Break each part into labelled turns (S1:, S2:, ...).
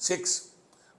S1: 6,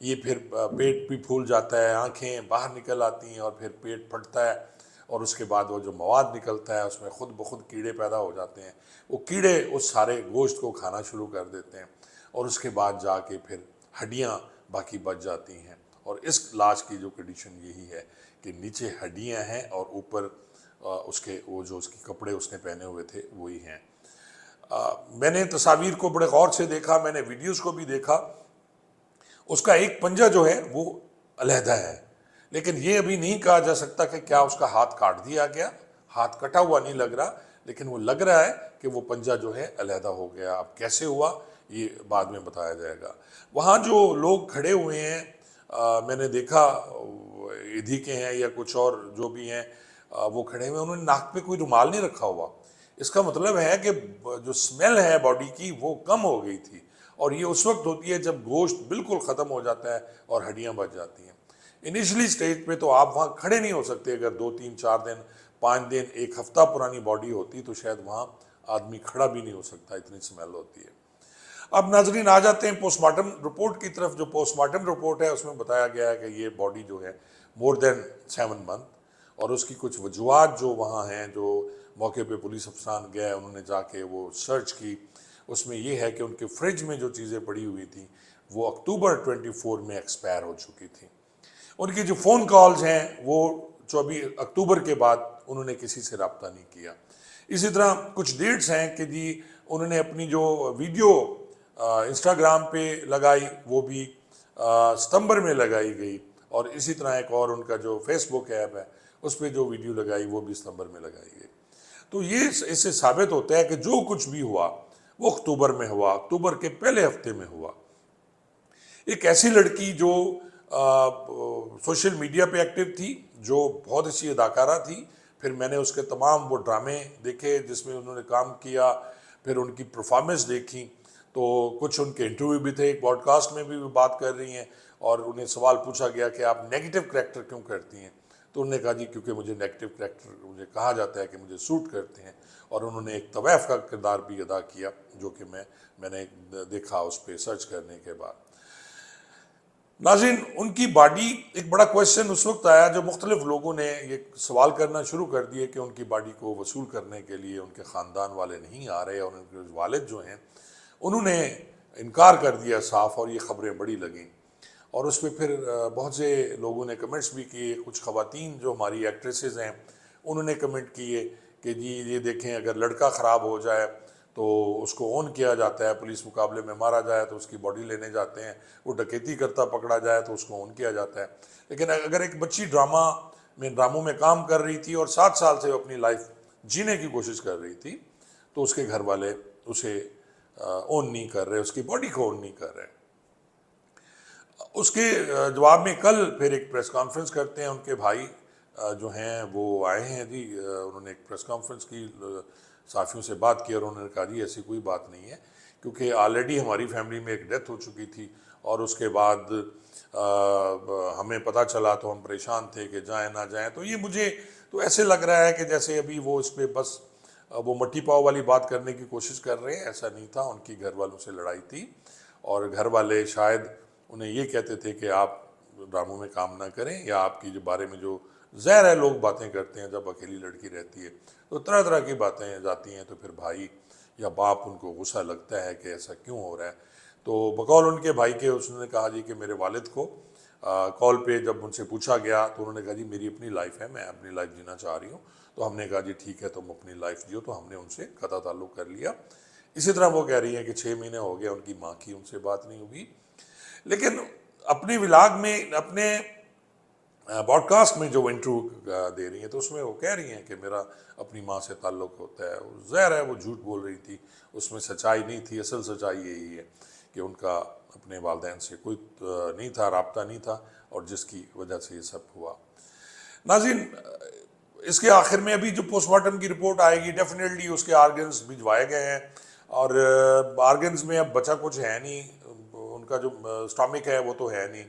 S1: یہ پھر پیٹ بھی پھول جاتا ہے، آنکھیں باہر نکل آتی ہیں اور پھر پیٹ پھٹتا ہے، اور اس کے بعد وہ جو مواد نکلتا ہے اس میں خود بخود کیڑے پیدا ہو جاتے ہیں، وہ کیڑے اس سارے گوشت کو کھانا شروع کر دیتے ہیں، اور اس کے بعد جا کے پھر ہڈیاں باقی بچ جاتی ہیں۔ اور اس لاش کی جو کنڈیشن یہی ہے کہ نیچے ہڈیاں ہیں اور اوپر اس کے وہ جو اس کے کپڑے اس نے پہنے ہوئے تھے وہی ہیں۔ میں نے تصاویر کو بڑے غور سے دیکھا، میں نے ویڈیوز کو بھی دیکھا، اس کا ایک پنجہ جو ہے وہ علیحدہ ہے، لیکن یہ ابھی نہیں کہا جا سکتا کہ کیا اس کا ہاتھ کاٹ دیا گیا، ہاتھ کٹا ہوا نہیں لگ رہا، لیکن وہ لگ رہا ہے کہ وہ پنجہ جو ہے علیحدہ ہو گیا۔ اب کیسے ہوا یہ بعد میں بتایا جائے گا۔ وہاں جو لوگ کھڑے ہوئے ہیں، میں نے دیکھا ایدھی کے ہیں یا کچھ اور جو بھی ہیں، وہ کھڑے ہوئے، انہوں نے ناک پہ کوئی رومال نہیں رکھا ہوا۔ اس کا مطلب ہے کہ جو سمیل ہے باڈی کی وہ کم ہو گئی تھی، اور یہ اس وقت ہوتی ہے جب گوشت بالکل ختم ہو جاتا ہے اور ہڈیاں بچ جاتی ہیں۔ انیشلی سٹیج پہ تو آپ وہاں کھڑے نہیں ہو سکتے، اگر 2 3 4 دن 5 دن 1 ہفتہ پرانی باڈی ہوتی تو شاید وہاں آدمی کھڑا بھی نہیں ہو سکتا، اتنی سمیل ہوتی ہے۔ اب ناظرین آ جاتے ہیں پوسٹ مارٹم رپورٹ کی طرف۔ جو پوسٹ مارٹم رپورٹ ہے اس میں بتایا گیا ہے کہ یہ باڈی جو ہے مور دین 7 منتھ، اور اس کی کچھ وجوہات جو وہاں ہیں، جو موقع پہ پولیس افسران گئے انہوں نے جا کے وہ سرچ کی، اس میں یہ ہے کہ ان کے فریج میں جو چیزیں پڑی ہوئی تھیں وہ اکتوبر 24 میں ایکسپائر ہو چکی تھیں۔ ان کی جو فون کالز ہیں وہ 24 اکتوبر کے بعد انہوں نے کسی سے رابطہ نہیں کیا۔ اسی طرح کچھ ڈیٹس ہیں کہ جی انہوں نے اپنی جو ویڈیو انسٹاگرام پہ لگائی وہ بھی ستمبر میں لگائی گئی، اور اسی طرح ایک اور ان کا جو فیس بک ایپ ہے اس پہ جو ویڈیو لگائی وہ بھی ستمبر میں لگائی گئی۔ تو یہ اس سے ثابت ہوتا ہے کہ جو کچھ بھی ہوا وہ اکتوبر میں ہوا، اکتوبر کے پہلے ہفتے میں ہوا۔ ایک ایسی لڑکی جو سوشل میڈیا پہ ایکٹیو تھی، جو بہت اچھی اداکارہ تھی، پھر میں نے اس کے تمام وہ ڈرامے دیکھے جس میں انہوں نے کام کیا، پھر ان کی پرفارمنس دیکھی، تو کچھ ان کے انٹرویو بھی تھے، ایک پوڈ کاسٹ میں بھی وہ بات کر رہی ہیں، اور انہیں سوال پوچھا گیا کہ آپ نیگیٹو کریکٹر کیوں کرتی ہیں، تو انہوں نے کہا جی کیونکہ مجھے نیگیٹو کریکٹر مجھے کہا جاتا ہے کہ مجھے سوٹ کرتے ہیں، اور انہوں نے ایک طویف کا کردار بھی ادا کیا جو کہ میں نے دیکھا اس پہ سرچ کرنے کے بعد۔ ناظرین ان کی باڈی، ایک بڑا کویشچن اس وقت آیا جو مختلف لوگوں نے یہ سوال کرنا شروع کر دیے کہ ان کی باڈی کو وصول کرنے کے لیے ان کے خاندان والے نہیں آ رہے، اور ان کے والد جو ہیں انہوں نے انکار کر دیا صاف، اور یہ خبریں بڑی لگیں، اور اس پہ پھر بہت سے لوگوں نے کمنٹس بھی کیے۔ کچھ خواتین جو ہماری ایکٹریسز ہیں انہوں نے کمنٹ کیے کہ جی یہ دیکھیں اگر لڑکا خراب ہو جائے تو اس کو اون کیا جاتا ہے، پولیس مقابلے میں مارا جائے تو اس کی باڈی لینے جاتے ہیں، وہ ڈکیتی کرتا پکڑا جائے تو اس کو اون کیا جاتا ہے، لیکن اگر ایک بچی ڈراموں میں کام کر رہی تھی اور 7 سال سے وہ اپنی لائف جینے کی کوشش کر رہی تھی تو اس کے گھر والے اسے اون نہیں کر رہے، اس کی باڈی کو اون نہیں کر رہے۔ اس کے جواب میں کل پھر ایک پریس کانفرنس کرتے ہیں، ان کے بھائی جو ہیں وہ آئے ہیں جی، انہوں نے ایک پریس کانفرنس کی، صحافیوں سے بات کی، اور انہوں نے کہا جی ایسی کوئی بات نہیں ہے، کیونکہ آلریڈی ہماری فیملی میں ایک ڈیتھ ہو چکی تھی، اور اس کے بعد ہمیں پتہ چلا تو ہم پریشان تھے کہ جائیں نہ جائیں، تو یہ مجھے تو ایسے لگ رہا ہے کہ جیسے ابھی وہ اس پہ بس وہ مٹی پاؤ والی بات کرنے کی کوشش کر رہے ہیں، ایسا نہیں تھا، ان کی گھر والوں سے لڑائی تھی، اور گھر والے شاید انہیں یہ کہتے تھے کہ آپ ڈراموں میں کام نہ کریں، یا آپ کی جو بارے میں جو ظاہر ہے لوگ باتیں کرتے ہیں جب اکیلی لڑکی رہتی ہے تو طرح طرح کی باتیں جاتی ہیں، تو پھر بھائی یا باپ ان کو غصہ لگتا ہے کہ ایسا کیوں ہو رہا ہے، تو بقول ان کے بھائی کے اس نے کہا جی کہ میرے والد کو کال پہ جب ان سے پوچھا گیا تو انہوں نے کہا جی میری اپنی لائف ہے، میں اپنی لائف جینا چاہ رہی ہوں، تو ہم نے کہا جی ٹھیک ہے تم اپنی لائف جیو، تو ہم نے ان سے قطع تعلق کر لیا۔ اسی طرح وہ کہہ رہی ہیں کہ 6 مہینے ہو گئے ان کی ماں کی ان سے بات نہیں ہوئی، لیکن اپنی ولاگ میں اپنے براڈ کاسٹ میں جو انٹرویو دے رہی ہیں تو اس میں وہ کہہ رہی ہیں کہ میرا اپنی ماں سے تعلق ہوتا ہے، ظاہر ہے وہ جھوٹ بول رہی تھی، اس میں سچائی نہیں تھی، اصل سچائی یہی ہے کہ ان کا اپنے والدین سے کوئی نہیں تھا، رابطہ نہیں تھا، اور جس کی وجہ سے یہ سب ہوا۔ ناظرین اس کے آخر میں ابھی جو پوسٹ مارٹم کی رپورٹ آئے گی ڈیفینیٹلی اس کے آرگنز بھجوائے گئے ہیں، اور آرگنز میں اب بچا کچھ ہے نہیں، ان کا جو اسٹامک ہے وہ تو ہے نہیں،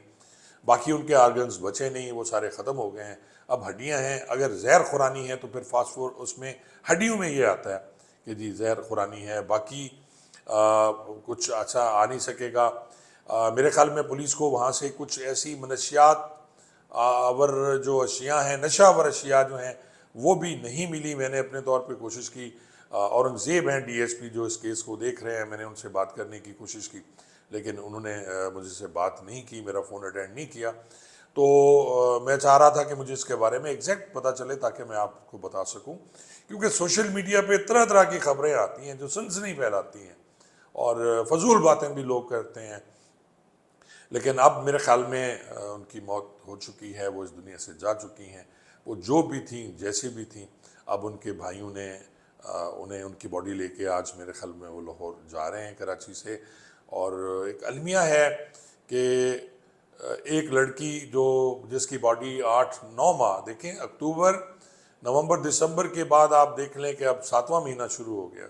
S1: باقی ان کے آرگنز بچے نہیں، وہ سارے ختم ہو گئے ہیں، اب ہڈیاں ہیں، اگر زہر خورانی ہے تو پھر فاسفور اس میں ہڈیوں میں یہ آتا ہے کہ جی زہر خورانی ہے، باقی کچھ اچھا آ نہیں سکے گا۔ میرے خیال میں پولیس کو وہاں سے کچھ ایسی منشیات آور جو اشیاء ہیں، نشہ آور اشیاء جو ہیں وہ بھی نہیں ملی۔ میں نے اپنے طور پہ کوشش کی، اورنگزیب ہیں ڈی ایس پی جو اس کیس کو دیکھ رہے ہیں، میں نے ان سے بات کرنے کی کوشش کی لیکن انہوں نے مجھ سے بات نہیں کی، میرا فون اٹینڈ نہیں کیا۔ تو میں چاہ رہا تھا کہ مجھے اس کے بارے میں ایگزیکٹ پتہ چلے تاکہ میں آپ کو بتا سکوں، کیونکہ سوشل میڈیا پہ طرح طرح کی خبریں آتی ہیں جو سنسنی پھیلاتی ہیں اور فضول باتیں بھی لوگ کرتے ہیں۔ لیکن اب میرے خیال میں ان کی موت ہو چکی ہے، وہ اس دنیا سے جا چکی ہیں۔ وہ جو بھی تھیں، جیسی بھی تھیں، اب ان کے بھائیوں نے انہیں ان کی باڈی لے کے آج میرے خیال میں وہ لاہور جا رہے ہیں کراچی سے۔ اور ایک المیہ ہے کہ ایک لڑکی جس کی باڈی 8-9 ماہ، دیکھیں اکتوبر، نومبر، دسمبر کے بعد آپ دیکھ لیں کہ اب 7واں مہینہ شروع ہو گیا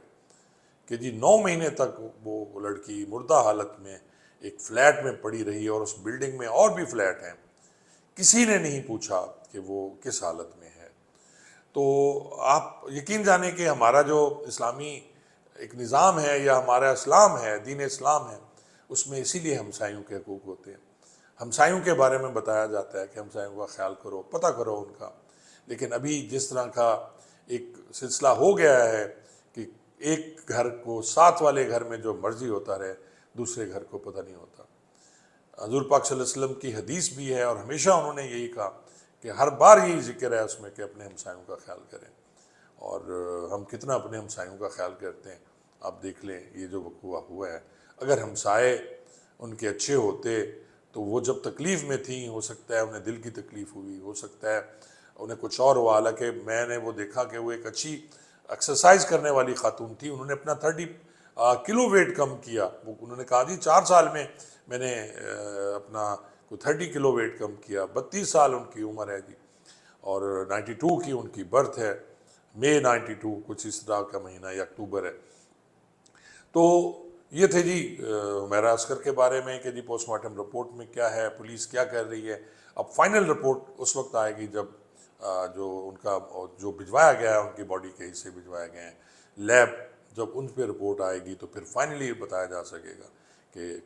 S1: کہ جی 9 مہینے تک وہ لڑکی مردہ حالت میں ایک فلیٹ میں پڑی رہی، اور اس بلڈنگ میں اور بھی فلیٹ ہیں، کسی نے نہیں پوچھا کہ وہ کس حالت میں ہے۔ تو آپ یقین جانیں کہ ہمارا جو اسلامی ایک نظام ہے یا ہمارا اسلام ہے، دین اسلام ہے، اس میں اسی لیے ہمسایوں کے حقوق ہوتے ہیں۔ ہمسایوں کے بارے میں بتایا جاتا ہے کہ ہمسایوں کا خیال کرو، پتہ کرو ان کا۔ لیکن ابھی جس طرح کا ایک سلسلہ ہو گیا ہے کہ ایک گھر کو، ساتھ والے گھر میں جو مرضی ہوتا رہے، دوسرے گھر کو پتہ نہیں ہوتا۔ حضور پاک صلی اللہ علیہ وسلم کی حدیث بھی ہے اور ہمیشہ انہوں نے یہی کہا کہ ہر بار یہی ذکر ہے اس میں کہ اپنے ہمسایوں کا خیال کریں، اور ہم کتنا اپنے ہمسایوں کا خیال کرتے ہیں۔ آپ دیکھ لیں یہ جو وقوع ہوا ہے، اگر ہمسائے ان کے اچھے ہوتے تو وہ جب تکلیف میں تھیں، ہو سکتا ہے انہیں دل کی تکلیف ہوئی، ہو سکتا ہے انہیں کچھ اور ہوا۔ حالانکہ میں نے وہ دیکھا کہ وہ ایک اچھی ایکسرسائز کرنے والی خاتون تھی، انہوں نے اپنا 30 کلو ویٹ کم کیا۔ وہ انہوں نے کہا جی 4 سال میں نے اپنا کوئی 30 کلو ویٹ کم کیا۔ 32 سال ان کی عمر ہے جی، اور 92 کی ان کی برتھ ہے، مئی 92 کچھ اس طرح کا مہینہ یا اکتوبر ہے۔ تو یہ تھے جی حمیرہ عسکر کے بارے میں کہ جی پوسٹ مارٹم رپورٹ میں کیا ہے، پولیس کیا کر رہی ہے۔ اب فائنل رپورٹ اس وقت آئے گی جب جو ان کا جو بھجوایا گیا ہے، ان کی باڈی کے حصے بھجوائے گئے ہیں لیب، جب ان پہ رپورٹ آئے گی تو پھر فائنلی بتایا جا سکے گا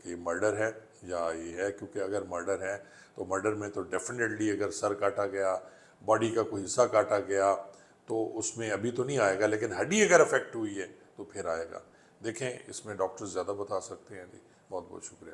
S1: کہ مرڈر ہے یا یہ ہے۔ کیونکہ اگر مرڈر ہے تو مرڈر میں تو ڈیفینیٹلی اگر سر کاٹا گیا، باڈی کا کوئی حصہ کاٹا گیا تو اس میں ابھی تو نہیں آئے گا، لیکن ہڈی اگر افیکٹ ہوئی ہے تو پھر آئے گا۔ دیکھیں اس میں ڈاکٹر زیادہ بتا سکتے ہیں جی۔ بہت بہت شکریہ۔